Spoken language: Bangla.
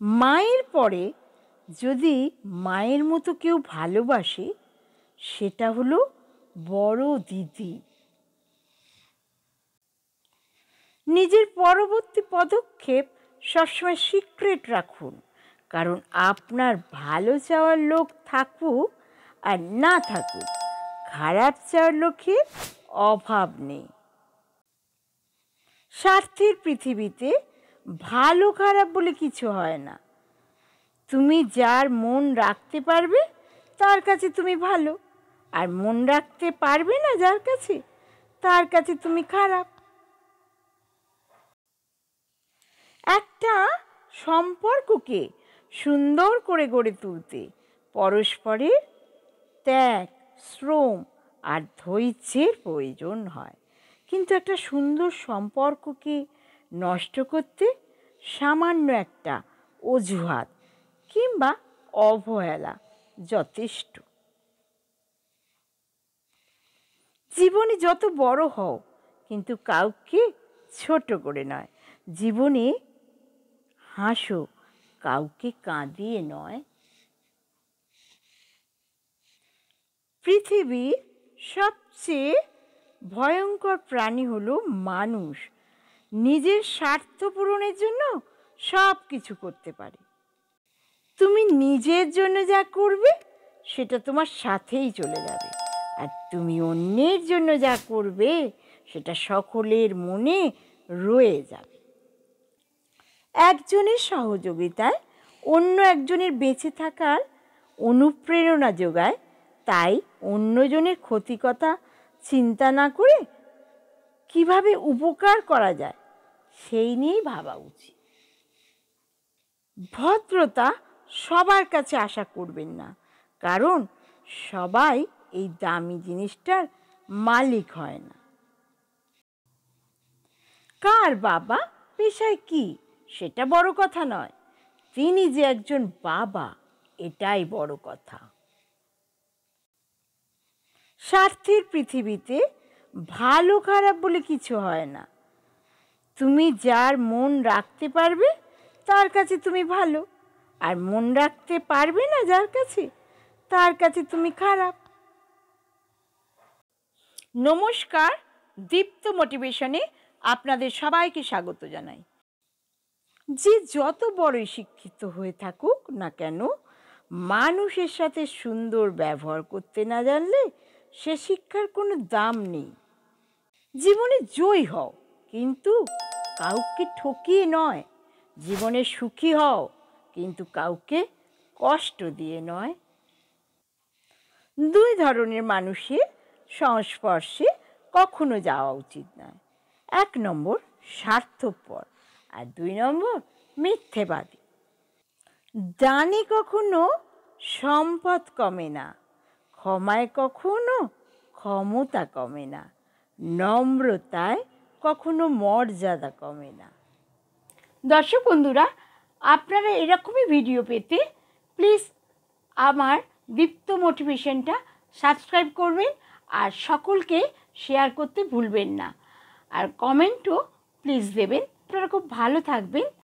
মায়ের পরে যদি মায়ের মতো কেউ ভালোবাসে সেটা হলো বড় দিদি। নিজের পরবর্তী পদক্ষেপ সবসময় সিক্রেট রাখুন, কারণ আপনার ভালো চাওয়ার লোক থাকুক আর না থাকুক, খারাপ চাওয়ার লোকের অভাব নেই। স্বার্থের পৃথিবীতে ভালো খারাপ বলে কিছু হয় না। তুমি যার মন রাখতে পারবে তার কাছে তুমি ভালো, আর মন রাখতে পারবে না যার কাছে, তার কাছে তুমি খারাপ। একটা সম্পর্ককে সুন্দর করে গড়ে তুলতে পরস্পরের ত্যাগ, শ্রম আর ধৈর্যের প্রয়োজন হয়, কিন্তু একটা সুন্দর সম্পর্ককে নষ্ট করতে সামান্য একটা অজুহাত কিংবা অবহেলা যথেষ্ট। জীবনে যত বড় হও, কিন্তু কাউকে ছোট করে নয়। জীবনে হাসো, কাউকে কাঁদিয়ে নয়। পৃথিবীর সবচেয়ে ভয়ঙ্কর প্রাণী হলো মানুষ। নিজের স্বার্থ পূরণের জন্য সব কিছু করতে পারে। তুমি নিজের জন্য যা করবে সেটা তোমার সাথেই চলে যাবে, আর তুমি অন্যের জন্য যা করবে সেটা সকলের মনে রয়ে যাবে। একজনের সহযোগিতায় অন্য একজনের বেঁচে থাকার অনুপ্রেরণা যোগায়, তাই অন্যজনের ক্ষতির কথা চিন্তা না করে কিভাবে উপকার করা যায় সেই নিয়েই ভাবা উচিত। ভদ্রতা সবার কাছে আশা করবেন না, কারণ সবাই এই দামি জিনিসটার মালিক হয় না। কার বাবা পেশায় কি সেটা বড় কথা নয়, তিনি যে একজন বাবা এটাই বড় কথা। স্বার্থের পৃথিবীতে ভালো খারাপ বলে কিছু হয় না। তুমি যার মন রাখতে পারবে তার কাছে তুমি ভালো, আর মন রাখতে পারবে না যার কাছে, তার কাছে তুমি খারাপ। নমস্কার, দীপ্ত মোটিভেশনে আপনাদের সবাইকে স্বাগত জানাই। যে যত বড়ই শিক্ষিত হয়ে থাকুক না কেন, মানুষের সাথে সুন্দর ব্যবহার করতে না জানলে সে শিক্ষার কোনো দাম নেই। জীবনে জয়ী হও, কিন্তু কাউকে ঠকিয়ে নয়। জীবনে সুখী হও, কিন্তু কাউকে কষ্ট দিয়ে নয়। দুই ধরনের মানুষের সংস্পর্শে কখনো যাওয়া উচিত নয়। 1 নম্বর স্বার্থপর, আর 2 নম্বর মিথ্যেবাদী। দানে কখনো সম্পদ কমে না, ক্ষমায় কখনো ক্ষমতা কমে না, নম্রতায় কখনো মর্যাদা কমে না। দর্শক বন্ধুরা, আপনারা এরকমই ভিডিও পেতে প্লিজ আমার দীপ্ত মোটিভেশনটা সাবস্ক্রাইব করবেন, আর সকলকে শেয়ার করতে ভুলবেন না, আর কমেন্টও প্লিজ দেবেন। আপনারা খুব ভালো থাকবেন,